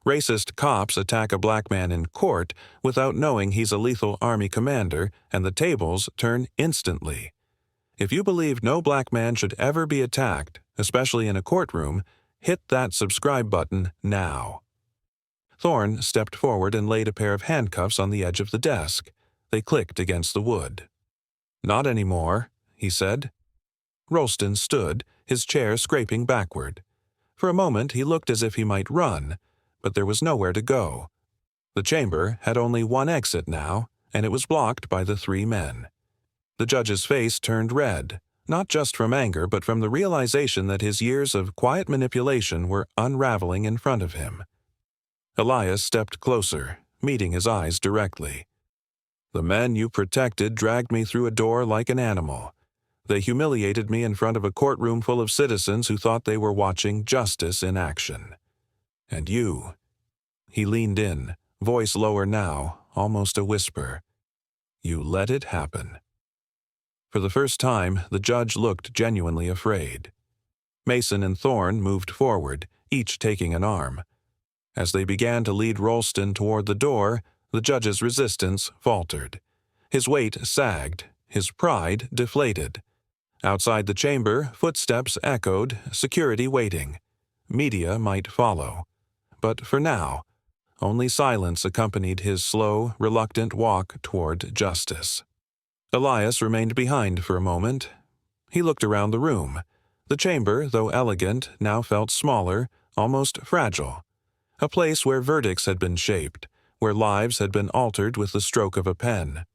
Racist cops attack a black man in court without knowing he's a lethal army commander, and the tables turn instantly. If you believe no black man should ever be attacked, especially in a courtroom, hit that subscribe button now. Thorne stepped forward and laid a pair of handcuffs on the edge of the desk. They clicked against the wood. "Not anymore," he said. Rolston stood, his chair scraping backward. For a moment he looked as if he might run, but there was nowhere to go. The chamber had only one exit now, and it was blocked by the three men. The judge's face turned red, not just from anger but from the realization that his years of quiet manipulation were unraveling in front of him. Elias stepped closer, meeting his eyes directly. "The men you protected dragged me through a door like an animal. They humiliated me in front of a courtroom full of citizens who thought they were watching justice in action. And you—" He leaned in, voice lower now, almost a whisper. "You let it happen." For the first time, the judge looked genuinely afraid. Mason and Thorne moved forward, each taking an arm. As they began to lead Rolston toward the door, the judge's resistance faltered. His weight sagged, his pride deflated. Outside the chamber, footsteps echoed, security waiting. Media might follow. But for now, only silence accompanied his slow, reluctant walk toward justice. Elias remained behind for a moment. He looked around the room. The chamber, though elegant, now felt smaller, almost fragile. A place where verdicts had been shaped, where lives had been altered with the stroke of a pen.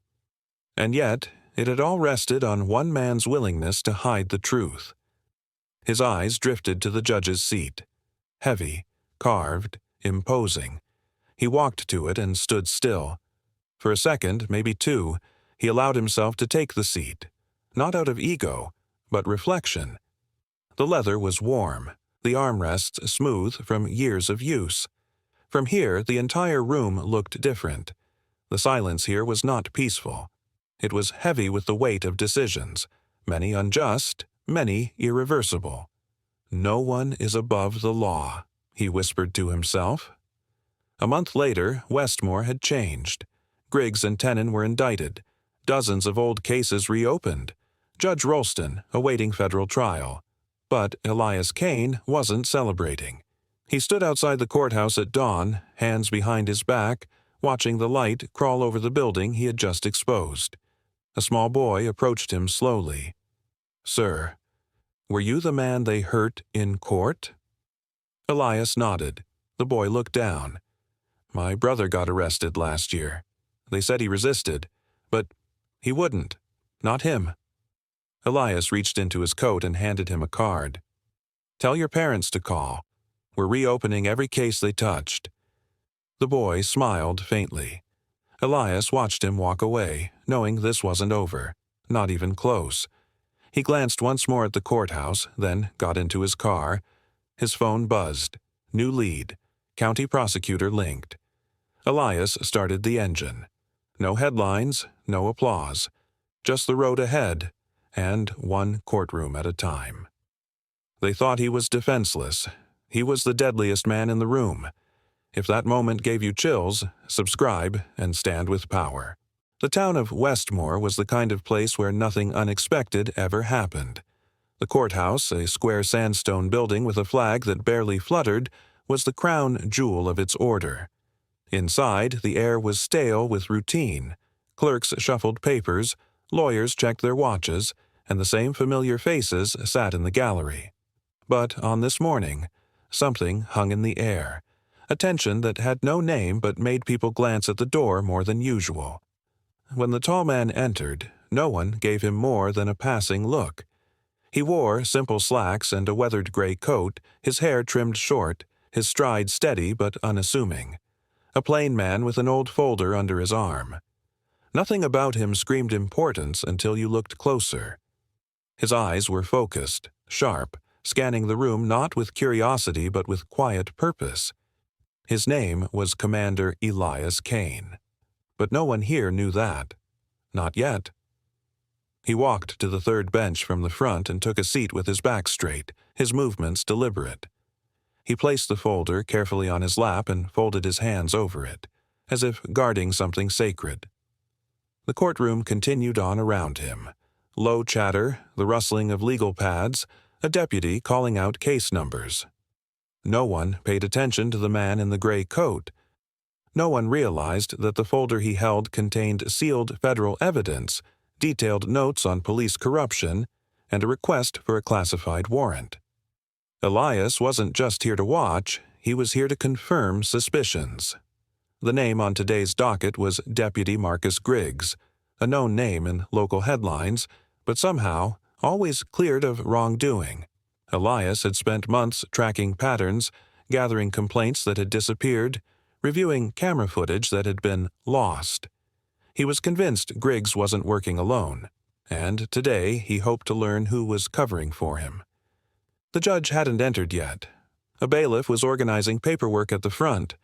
And yet, it had all rested on one man's willingness to hide the truth. His eyes drifted to the judge's seat. Heavy, carved, imposing. He walked to it and stood still. For a second, maybe two, he allowed himself to take the seat, not out of ego, but reflection. The leather was warm, the armrests smooth from years of use. From here, the entire room looked different. The silence here was not peaceful. It was heavy with the weight of decisions, many unjust, many irreversible. "No one is above the law," he whispered to himself. A month later, Westmore had changed. Griggs and Tenon were indicted. Dozens of old cases reopened. Judge Rolston awaiting federal trial. But Elias Kane wasn't celebrating. He stood outside the courthouse at dawn, hands behind his back, watching the light crawl over the building he had just exposed. A small boy approached him slowly. "Sir, were you the man they hurt in court?" Elias nodded. The boy looked down. "My brother got arrested last year. They said he resisted, but he wouldn't. Not him." Elias reached into his coat and handed him a card. "Tell your parents to call. We're reopening every case they touched." The boy smiled faintly. Elias watched him walk away, knowing this wasn't over, not even close. He glanced once more at the courthouse, then got into his car. His phone buzzed. New lead. County prosecutor linked. Elias started the engine. No headlines, no applause. Just the road ahead, and one courtroom at a time. They thought he was defenseless. He was the deadliest man in the room. If that moment gave you chills, subscribe and stand with power. The town of Westmore was the kind of place where nothing unexpected ever happened. The courthouse, a square sandstone building with a flag that barely fluttered, was the crown jewel of its order. Inside, the air was stale with routine. Clerks shuffled papers, lawyers checked their watches, and the same familiar faces sat in the gallery. But on this morning, something hung in the air, a tension that had no name but made people glance at the door more than usual. When the tall man entered, no one gave him more than a passing look. He wore simple slacks and a weathered gray coat, his hair trimmed short, his stride steady but unassuming. A plain man with an old folder under his arm. Nothing about him screamed importance until you looked closer. His eyes were focused, sharp, scanning the room not with curiosity but with quiet purpose. His name was Commander Elias Kane. But no one here knew that. Not yet. He walked to the third bench from the front and took a seat with his back straight, his movements deliberate. He placed the folder carefully on his lap and folded his hands over it, as if guarding something sacred. The courtroom continued on around him. Low chatter, the rustling of legal pads, a deputy calling out case numbers. No one paid attention to the man in the gray coat. No one realized that the folder he held contained sealed federal evidence, detailed notes on police corruption, and a request for a classified warrant. Elias wasn't just here to watch, he was here to confirm suspicions. The name on today's docket was Deputy Marcus Griggs, a known name in local headlines, but somehow always cleared of wrongdoing. Elias had spent months tracking patterns, gathering complaints that had disappeared, reviewing camera footage that had been lost. He was convinced Griggs wasn't working alone, and today he hoped to learn who was covering for him. The judge hadn't entered yet. A bailiff was organizing paperwork at the front.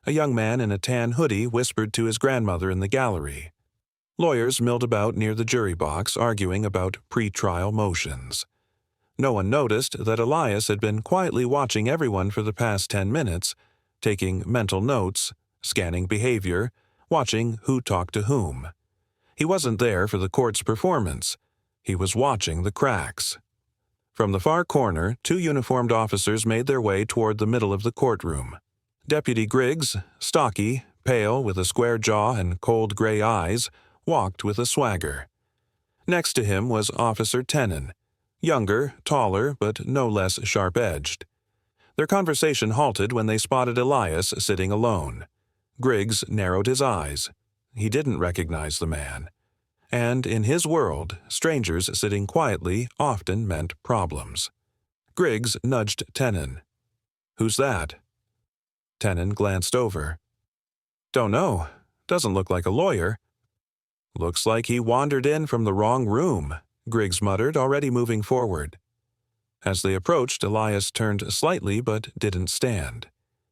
A young man in a tan hoodie whispered to his grandmother in the gallery. Lawyers milled about near the jury box arguing about pre-trial motions. No one noticed that Elias had been quietly watching everyone for the past 10 minutes, taking mental notes, scanning behavior, watching who talked to whom. He wasn't there for the court's performance. He was watching the cracks. From the far corner, 2 uniformed officers made their way toward the middle of the courtroom. Deputy Griggs, stocky, pale with a square jaw and cold gray eyes, walked with a swagger. Next to him was Officer Tennant, younger, taller, but no less sharp-edged. Their conversation halted when they spotted Elias sitting alone. Griggs narrowed his eyes. He didn't recognize the man. And in his world, strangers sitting quietly often meant problems. Griggs nudged Tennant. "Who's that?" Tennant glanced over. "Don't know. Doesn't look like a lawyer." "Looks like he wandered in from the wrong room," Griggs muttered, already moving forward. As they approached, Elias turned slightly but didn't stand.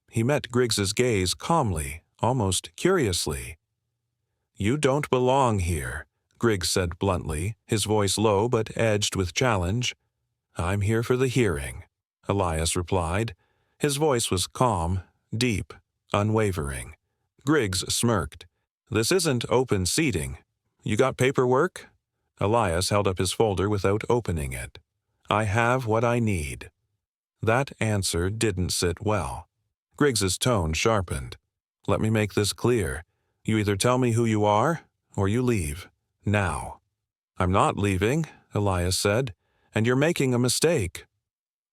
He met Griggs's gaze calmly, almost curiously. "You don't belong here," Griggs said bluntly, his voice low but edged with challenge. "I'm here for the hearing," Elias replied. His voice was calm, deep, unwavering. Griggs smirked. "This isn't open seating. You got paperwork?" Elias held up his folder without opening it. "I have what I need." That answer didn't sit well. Griggs's tone sharpened. "Let me make this clear. You either tell me who you are, or you leave. Now." "I'm not leaving," Elias said, "and you're making a mistake."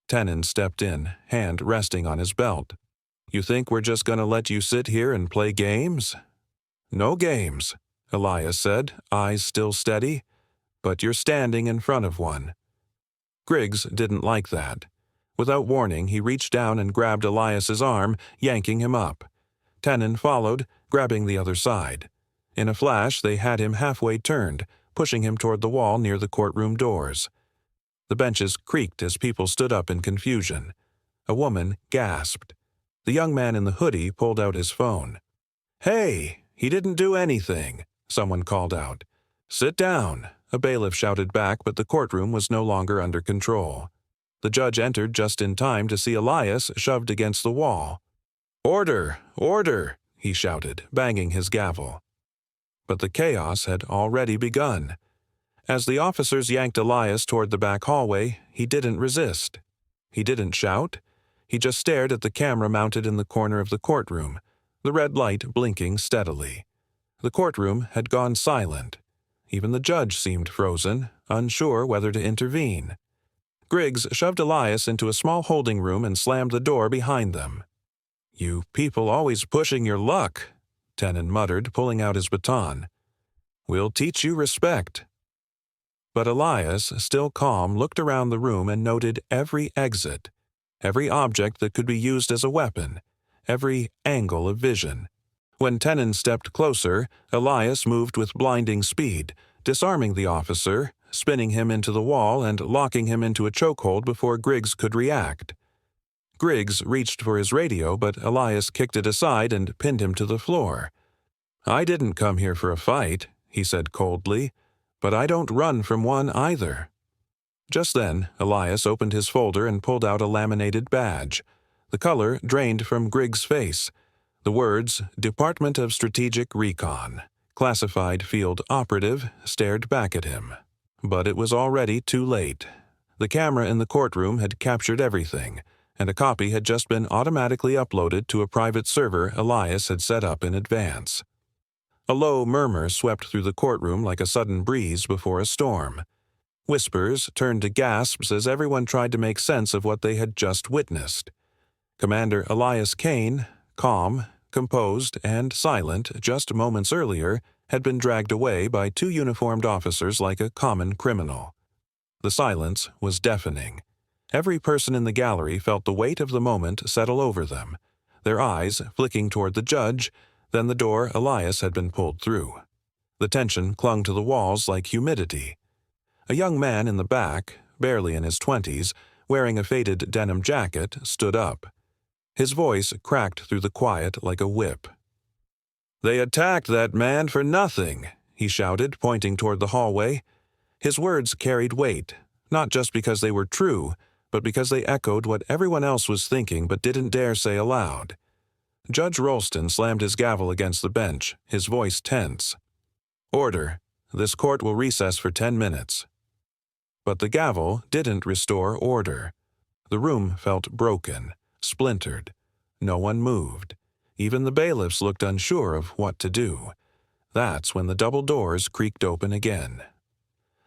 Tennant stepped in, hand resting on his belt. "You think we're just going to let you sit here and play games?" "No games," Elias said, eyes still steady. "But you're standing in front of one." Griggs didn't like that. Without warning, he reached down and grabbed Elias's arm, yanking him up. Tennant followed, grabbing the other side. In a flash, they had him halfway turned, pushing him toward the wall near the courtroom doors. The benches creaked as people stood up in confusion. A woman gasped. The young man in the hoodie pulled out his phone. "Hey, he didn't do anything," someone called out. "Sit down," a bailiff shouted back, but the courtroom was no longer under control. The judge entered just in time to see Elias shoved against the wall. "Order! Order!" he shouted, banging his gavel. But the chaos had already begun. As the officers yanked Elias toward the back hallway, he didn't resist. He didn't shout. He just stared at the camera mounted in the corner of the courtroom, the red light blinking steadily. The courtroom had gone silent. Even the judge seemed frozen, unsure whether to intervene. Griggs shoved Elias into a small holding room and slammed the door behind them. "You people always pushing your luck," Tennant muttered, pulling out his baton. "We'll teach you respect." But Elias, still calm, looked around the room and noted every exit, every object that could be used as a weapon, every angle of vision. When Tennant stepped closer, Elias moved with blinding speed, disarming the officer, spinning him into the wall and locking him into a chokehold before Griggs could react. Griggs reached for his radio, but Elias kicked it aside and pinned him to the floor. "I didn't come here for a fight," he said coldly, "but I don't run from one either." Just then, Elias opened his folder and pulled out a laminated badge. The color drained from Griggs' face. The words, Department of Strategic Recon, Classified Field Operative, stared back at him. But it was already too late. The camera in the courtroom had captured everything, and a copy had just been automatically uploaded to a private server Elias had set up in advance. A low murmur swept through the courtroom like a sudden breeze before a storm. Whispers turned to gasps as everyone tried to make sense of what they had just witnessed. Commander Elias Kane, calm, composed, and silent just moments earlier, had been dragged away by two uniformed officers like a common criminal. The silence was deafening. Every person in the gallery felt the weight of the moment settle over them, their eyes flicking toward the judge, then the door Elias had been pulled through. The tension clung to the walls like humidity. A young man in the back, barely in his 20s, wearing a faded denim jacket, stood up. His voice cracked through the quiet like a whip. "They attacked that man for nothing," he shouted, pointing toward the hallway. His words carried weight, not just because they were true, but because they echoed what everyone else was thinking but didn't dare say aloud. Judge Rolston slammed his gavel against the bench, his voice tense. "Order. This court will recess for 10 minutes. But the gavel didn't restore order. The room felt broken, splintered. No one moved. Even the bailiffs looked unsure of what to do. That's when the double doors creaked open again.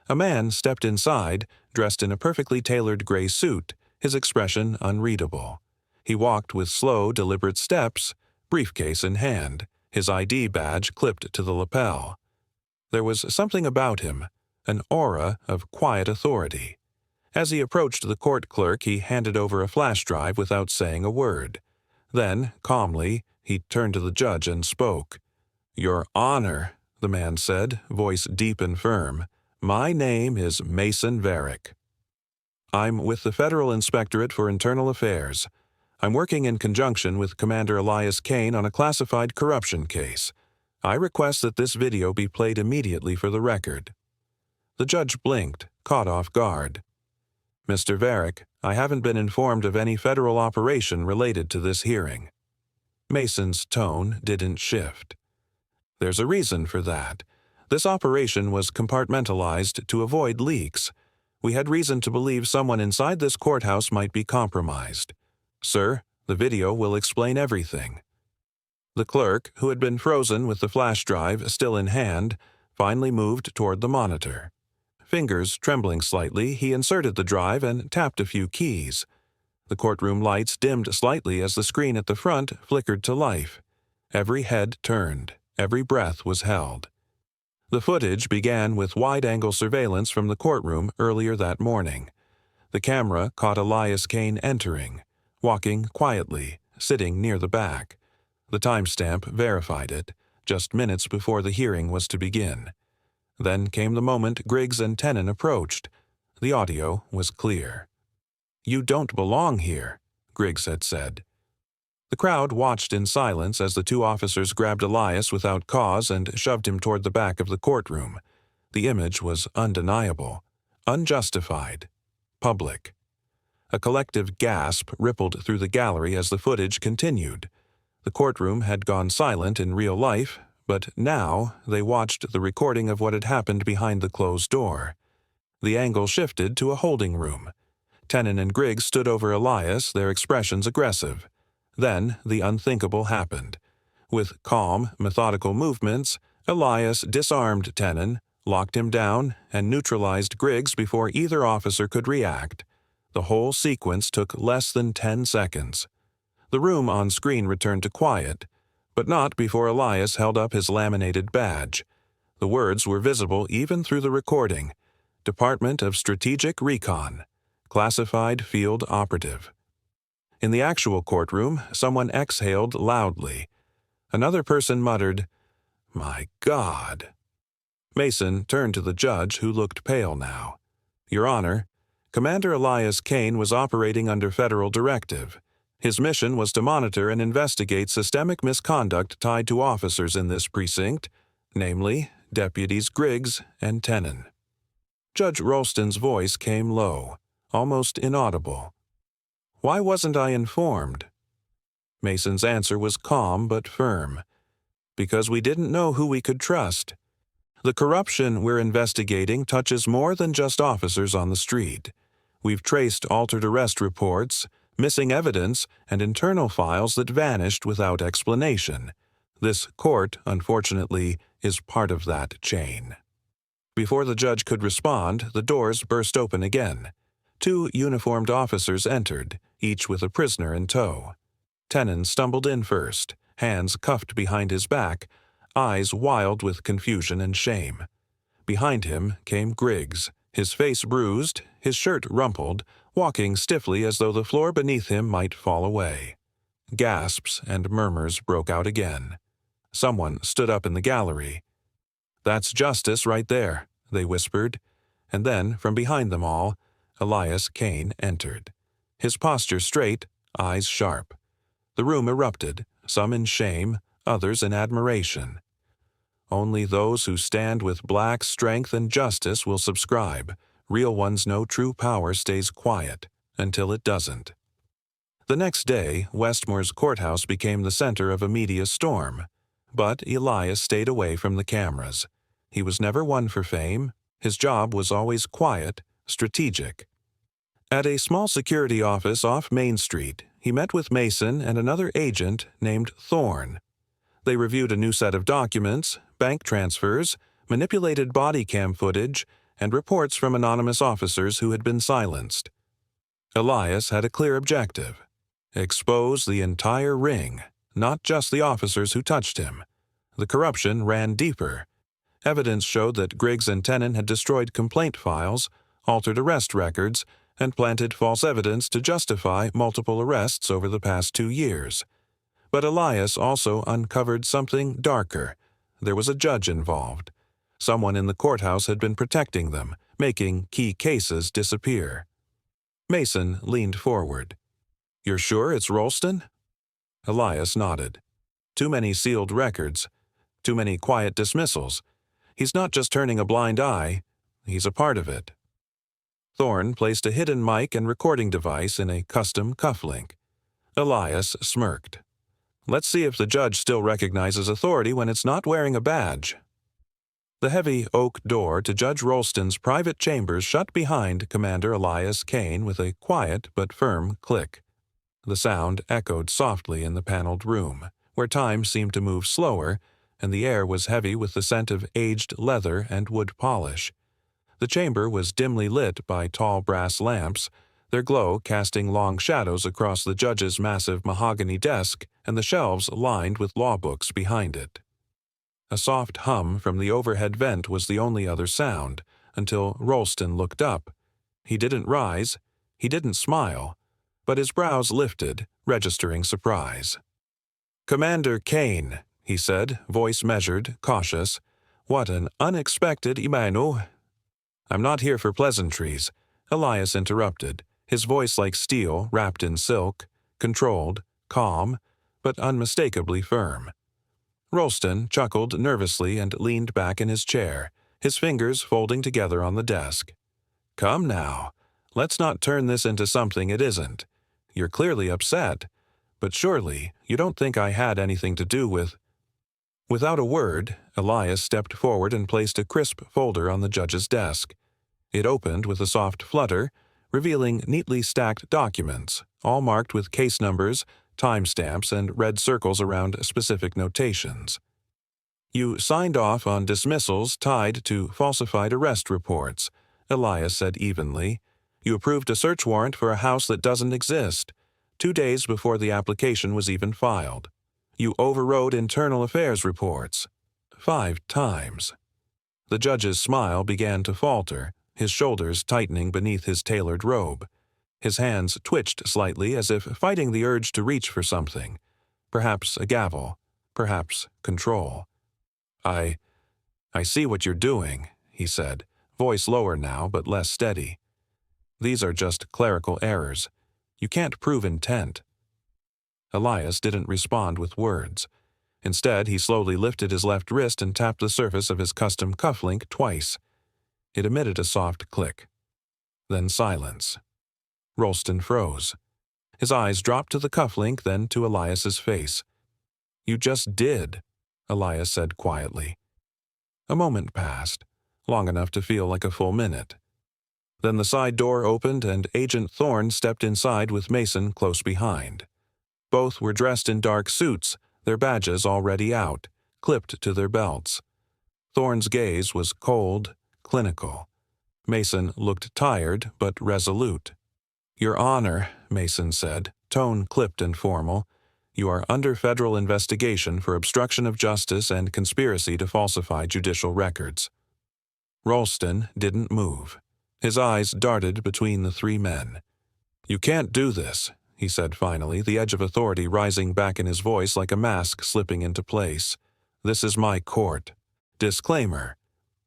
A man stepped inside, dressed in a perfectly tailored gray suit, his expression unreadable. He walked with slow, deliberate steps, briefcase in hand, his ID badge clipped to the lapel. There was something about him, an aura of quiet authority. As he approached the court clerk, he handed over a flash drive without saying a word. Then, calmly, he turned to the judge and spoke. "Your Honor," the man said, voice deep and firm, "my name is Mason Varick. I'm with the Federal Inspectorate for Internal Affairs. I'm working in conjunction with Commander Elias Kane on a classified corruption case. I request that this video be played immediately for the record." The judge blinked, caught off guard. "Mr. Varick, I haven't been informed of any federal operation related to this hearing." Mason's tone didn't shift. "There's a reason for that. This operation was compartmentalized to avoid leaks. We had reason to believe someone inside this courthouse might be compromised. Sir, the video will explain everything." The clerk, who had been frozen with the flash drive still in hand, finally moved toward the monitor. Fingers trembling slightly, he inserted the drive and tapped a few keys. The courtroom lights dimmed slightly as the screen at the front flickered to life. Every head turned, every breath was held. The footage began with wide-angle surveillance from the courtroom earlier that morning. The camera caught Elias Kane entering, walking quietly, sitting near the back. The timestamp verified it, just minutes before the hearing was to begin. Then came the moment Griggs and Tennant approached. The audio was clear. "You don't belong here," Griggs had said. The crowd watched in silence as the two officers grabbed Elias without cause and shoved him toward the back of the courtroom. The image was undeniable, unjustified, public. A collective gasp rippled through the gallery as the footage continued. The courtroom had gone silent in real life, but now they watched the recording of what had happened behind the closed door. The angle shifted to a holding room. Tennant and Griggs stood over Elias, their expressions aggressive. Then the unthinkable happened. With calm, methodical movements, Elias disarmed Tennant, locked him down, and neutralized Griggs before either officer could react. The whole sequence took less than 10 seconds. The room on screen returned to quiet, but not before Elias held up his laminated badge. The words were visible even through the recording. Department of Strategic Recon, Classified Field Operative. In the actual courtroom, someone exhaled loudly. Another person muttered, "My God." Mason turned to the judge, who looked pale now. "Your Honor, Commander Elias Kane was operating under federal directive. His mission was to monitor and investigate systemic misconduct tied to officers in this precinct, namely, Deputies Griggs and Tennant." Judge Rolston's voice came low, almost inaudible. "Why wasn't I informed?" Mason's answer was calm but firm. Because we didn't know who we could trust. The corruption we're investigating touches more than just officers on the street. We've traced altered arrest reports, missing evidence, and internal files that vanished without explanation. This court, unfortunately, is part of that chain. Before the judge could respond, the doors burst open again. 2 uniformed officers entered, each with a prisoner in tow. Tennant stumbled in first, hands cuffed behind his back, eyes wild with confusion and shame. Behind him came Griggs, his face bruised, his shirt rumpled, walking stiffly as though the floor beneath him might fall away. Gasps and murmurs broke out again. Someone stood up in the gallery. "That's justice right there," they whispered, and then, from behind them all, Elias Kane entered. His posture straight, eyes sharp. The room erupted, some in shame, others in admiration. Only those who stand with black strength and justice will subscribe. Real ones know true power stays quiet until it doesn't. The next day, Westmore's courthouse became the center of a media storm. But Elias stayed away from the cameras. He was never one for fame. His job was always quiet, strategic. At a small security office off Main Street, he met with Mason and another agent named Thorne. They reviewed a new set of documents, bank transfers, manipulated body cam footage, and reports from anonymous officers who had been silenced. Elias had a clear objective: expose the entire ring, not just the officers who touched him. The corruption ran deeper. Evidence showed that Griggs and Tennant had destroyed complaint files, altered arrest records, and planted false evidence to justify multiple arrests over the past 2 years. But Elias also uncovered something darker. There was a judge involved. Someone in the courthouse had been protecting them, making key cases disappear. Mason leaned forward. "You're sure it's Rolston?" Elias nodded. "Too many sealed records. Too many quiet dismissals. He's not just turning a blind eye. He's a part of it." Thorne placed a hidden mic and recording device in a custom cufflink. Elias smirked. "Let's see if the judge still recognizes authority when it's not wearing a badge." The heavy oak door to Judge Rolston's private chambers shut behind Commander Elias Kane with a quiet but firm click. The sound echoed softly in the paneled room, where time seemed to move slower, and the air was heavy with the scent of aged leather and wood polish. The chamber was dimly lit by tall brass lamps, their glow casting long shadows across the judge's massive mahogany desk and the shelves lined with law books behind it. A soft hum from the overhead vent was the only other sound, until Rolston looked up. He didn't rise, he didn't smile, but his brows lifted, registering surprise. "Commander Kane," he said, voice measured, cautious. "What an unexpected Imanu." "I'm not here for pleasantries," Elias interrupted, his voice like steel wrapped in silk, controlled, calm, but unmistakably firm. Rolston chuckled nervously and leaned back in his chair, his fingers folding together on the desk. "Come now, let's not turn this into something it isn't. You're clearly upset, but surely you don't think I had anything to do with—" Without a word, Elias stepped forward and placed a crisp folder on the judge's desk. It opened with a soft flutter, revealing neatly stacked documents, all marked with case numbers, timestamps, and red circles around specific notations. "You signed off on dismissals tied to falsified arrest reports," Elias said evenly. "You approved a search warrant for a house that doesn't exist, 2 days before the application was even filed. You overrode internal affairs reports 5 times. The judge's smile began to falter, his shoulders tightening beneath his tailored robe. His hands twitched slightly as if fighting the urge to reach for something. Perhaps a gavel, perhaps control. I see what you're doing," he said, voice lower now but less steady. "These are just clerical errors. You can't prove intent." Elias didn't respond with words. Instead, he slowly lifted his left wrist and tapped the surface of his custom cufflink twice. It emitted a soft click. Then silence. Rolston froze. His eyes dropped to the cufflink, then to Elias's face. "You just did," Elias said quietly. A moment passed, long enough to feel like a full minute. Then the side door opened and Agent Thorne stepped inside with Mason close behind. Both were dressed in dark suits, their badges already out, clipped to their belts. Thorne's gaze was cold, clinical. Mason looked tired but resolute. "Your Honor," Mason said, tone clipped and formal, "you are under federal investigation for obstruction of justice and conspiracy to falsify judicial records." Ralston didn't move. His eyes darted between the three men. "You can't do this," he said finally, the edge of authority rising back in his voice like a mask slipping into place. "This is my court. Disclaimer.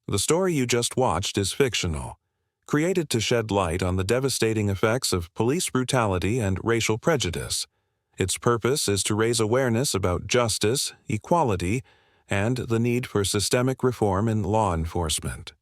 The story you just watched is fictional, created to shed light on the devastating effects of police brutality and racial prejudice. Its purpose is to raise awareness about justice, equality, and the need for systemic reform in law enforcement."